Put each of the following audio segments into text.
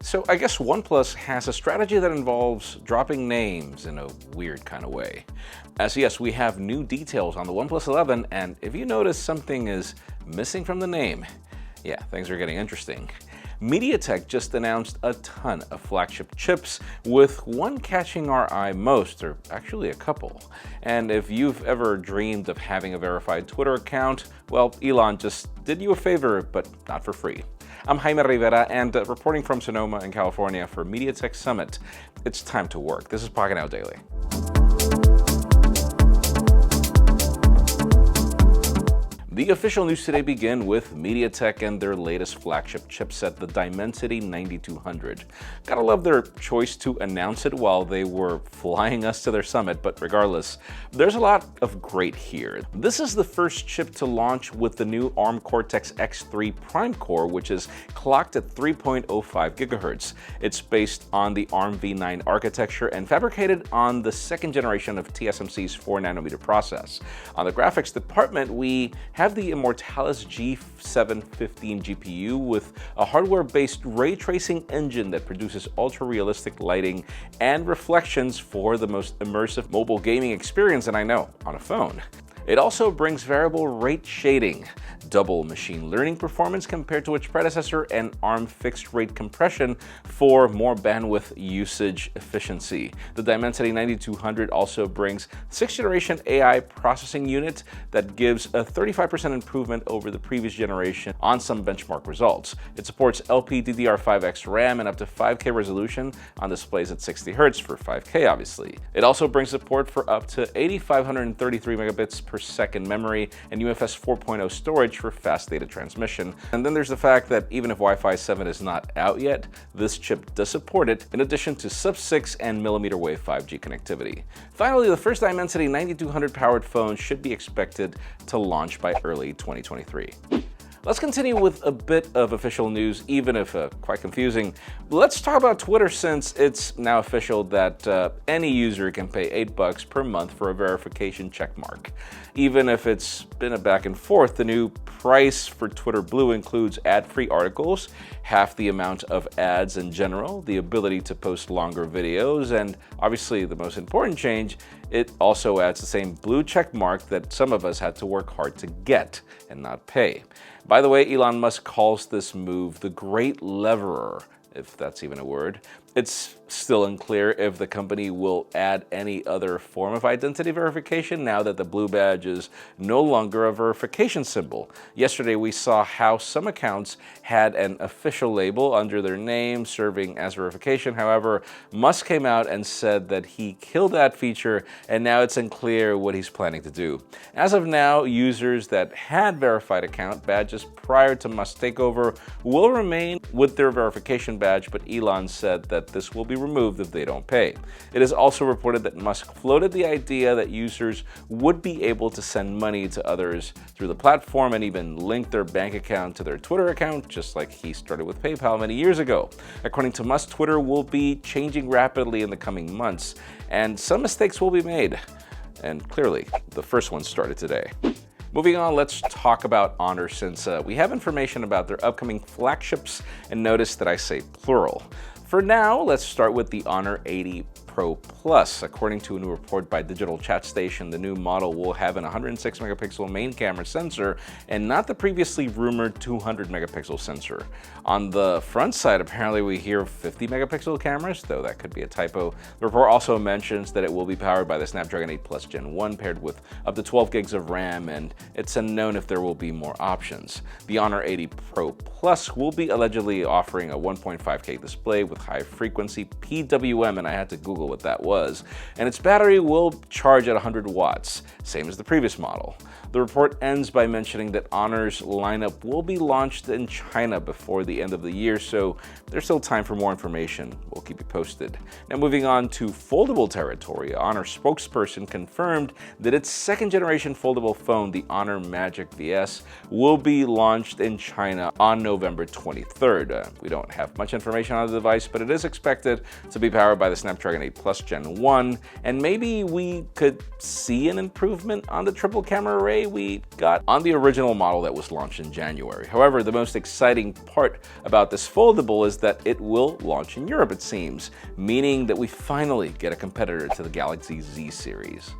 So I guess OnePlus has a strategy that involves dropping names in a weird kind of way. As yes, we have new details on the OnePlus 11, and if you notice something is missing from the name, yeah, things are getting interesting. MediaTek just announced a ton of flagship chips, with one catching our eye most, or actually a couple. And if you've ever dreamed of having a verified Twitter account, well, Elon just did you a favor, but not for free. I'm Jaime Rivera, and reporting from Sonoma in California for MediaTek Summit. It's time to work. This is Pocketnow Daily. The official news today begin with MediaTek and their latest flagship chipset, the Dimensity 9200. Gotta love their choice to announce it while they were flying us to their summit, but regardless, there's a lot of great here. This is the first chip to launch with the new ARM Cortex-X3 Prime Core, which is clocked at 3.05 GHz. It's based on the ARM v9 architecture and fabricated on the second generation of TSMC's 4nm process. On the graphics department, we have the Immortalis G715 GPU with a hardware-based ray tracing engine that produces ultra-realistic lighting and reflections for the most immersive mobile gaming experience, that I know, on a phone. It also brings variable rate shading, double machine learning performance compared to its predecessor, and ARM fixed rate compression for more bandwidth usage efficiency. The Dimensity 9200 also brings 6th generation AI processing unit that gives a 35% improvement over the previous generation on some benchmark results. It supports LPDDR5X RAM and up to 5K resolution on displays at 60 Hz for 5K obviously. It also brings support for up to 8533 megabits per second memory and UFS 4.0 storage for fast data transmission. And then there's the fact that even if Wi-Fi 7 is not out yet, this chip does support it, in addition to sub-6 and millimeter wave 5G connectivity. Finally, the first Dimensity 9200 powered phone should be expected to launch by early 2023. Let's continue with a bit of official news, even if quite confusing. Let's talk about Twitter, since it's now official that any user can pay $8 per month for a verification checkmark. Even if it's been a back and forth, the new price for Twitter Blue includes ad-free articles, half the amount of ads in general, the ability to post longer videos, and obviously the most important change, it also adds the same blue check mark that some of us had to work hard to get and not pay. By the way, Elon Musk calls this move the Great Leverer, if that's even a word. It's still unclear if the company will add any other form of identity verification now that the blue badge is no longer a verification symbol. Yesterday, we saw how some accounts had an official label under their name serving as verification. However, Musk came out and said that he killed that feature, and now it's unclear what he's planning to do. As of now, users that had verified account badges prior to Musk's takeover will remain with their verification badge, but Elon said that this will be removed if they don't pay. It is also reported that Musk floated the idea that users would be able to send money to others through the platform and even link their bank account to their Twitter account, just like he started with PayPal many years ago. According to Musk, Twitter will be changing rapidly in the coming months, and some mistakes will be made. And clearly, the first one started today. Moving on, let's talk about Honor, since we have information about their upcoming flagships, and notice that I say plural. For now, let's start with the Honor 80 Pro Plus. According to a new report by Digital Chat Station, the new model will have an 106 megapixel main camera sensor and not the previously rumored 200 megapixel sensor. On the front side, apparently we hear 50 megapixel cameras, though that could be a typo. The report also mentions that it will be powered by the Snapdragon 8 Plus Gen 1 paired with up to 12 gigs of RAM, and it's unknown if there will be more options. The Honor 80 Pro Plus will be allegedly offering a 1.5K display with high frequency PWM, and I had to Google what that was, and its battery will charge at 100 watts, same as the previous model. The report ends by mentioning that Honor's lineup will be launched in China before the end of the year, so there's still time for more information. We'll keep you posted. Now moving on to foldable territory, Honor spokesperson confirmed that its second generation foldable phone, the Honor Magic VS, will be launched in China on November 23rd. We don't have much information on the device, but it is expected to be powered by the Snapdragon 8 Plus Gen 1, and maybe we could see an improvement on the triple camera array we got on the original model that was launched in January. However, the most exciting part about this foldable is that it will launch in Europe, it seems, meaning that we finally get a competitor to the Galaxy Z series.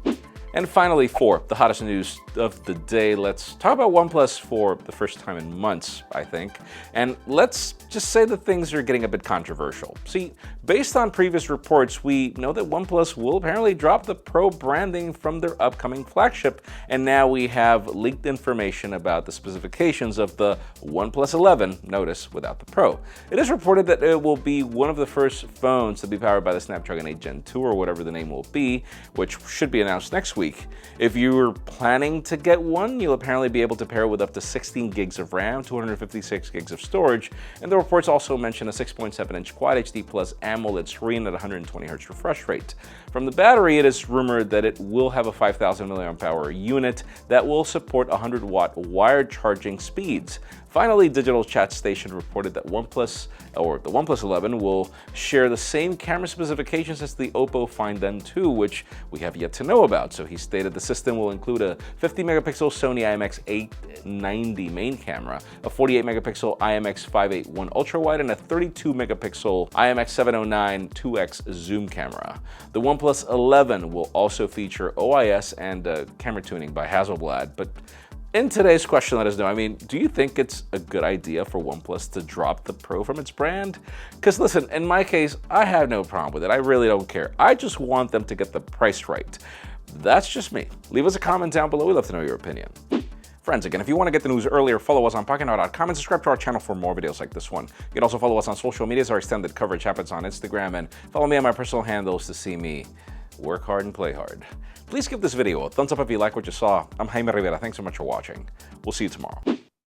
And finally, for the hottest news of the day, let's talk about OnePlus for the first time in months, I think. And let's just say that things are getting a bit controversial. See, based on previous reports, we know that OnePlus will apparently drop the Pro branding from their upcoming flagship, and now we have leaked information about the specifications of the OnePlus 11, notice without the Pro. It is reported that it will be one of the first phones to be powered by the Snapdragon 8 Gen 2, or whatever the name will be, which should be announced next week. If you're planning to get one, you'll apparently be able to pair it with up to 16 gigs of RAM, 256 gigs of storage, and the reports also mention a 6.7-inch Quad HD Plus AMOLED screen at 120Hz refresh rate. From the battery, it is rumored that it will have a 5,000 mAh unit that will support 100-watt wired charging speeds. Finally, Digital Chat Station reported that OnePlus, or the OnePlus 11, will share the same camera specifications as the Oppo Find N2, which we have yet to know about. So he stated the system will include a 50-megapixel Sony IMX890 main camera, a 48-megapixel IMX581 ultra-wide, and a 32-megapixel IMX709 2x zoom camera. The OnePlus 11 will also feature OIS and camera tuning by Hasselblad, but in today's question, let us know, do you think it's a good idea for OnePlus to drop the Pro from its brand? Because listen, in my case, I have no problem with it. I really don't care. I just want them to get the price right. That's just me. Leave us a comment down below. We'd love to know your opinion. Friends, again, if you want to get the news earlier, follow us on Pocketnow.com and subscribe to our channel for more videos like this one. You can also follow us on social media, as our extended coverage happens on Instagram, and follow me on my personal handles to see me work hard and play hard. Please give this video a thumbs up if you like what you saw. I'm Jaime Rivera. Thanks so much for watching. We'll see you tomorrow.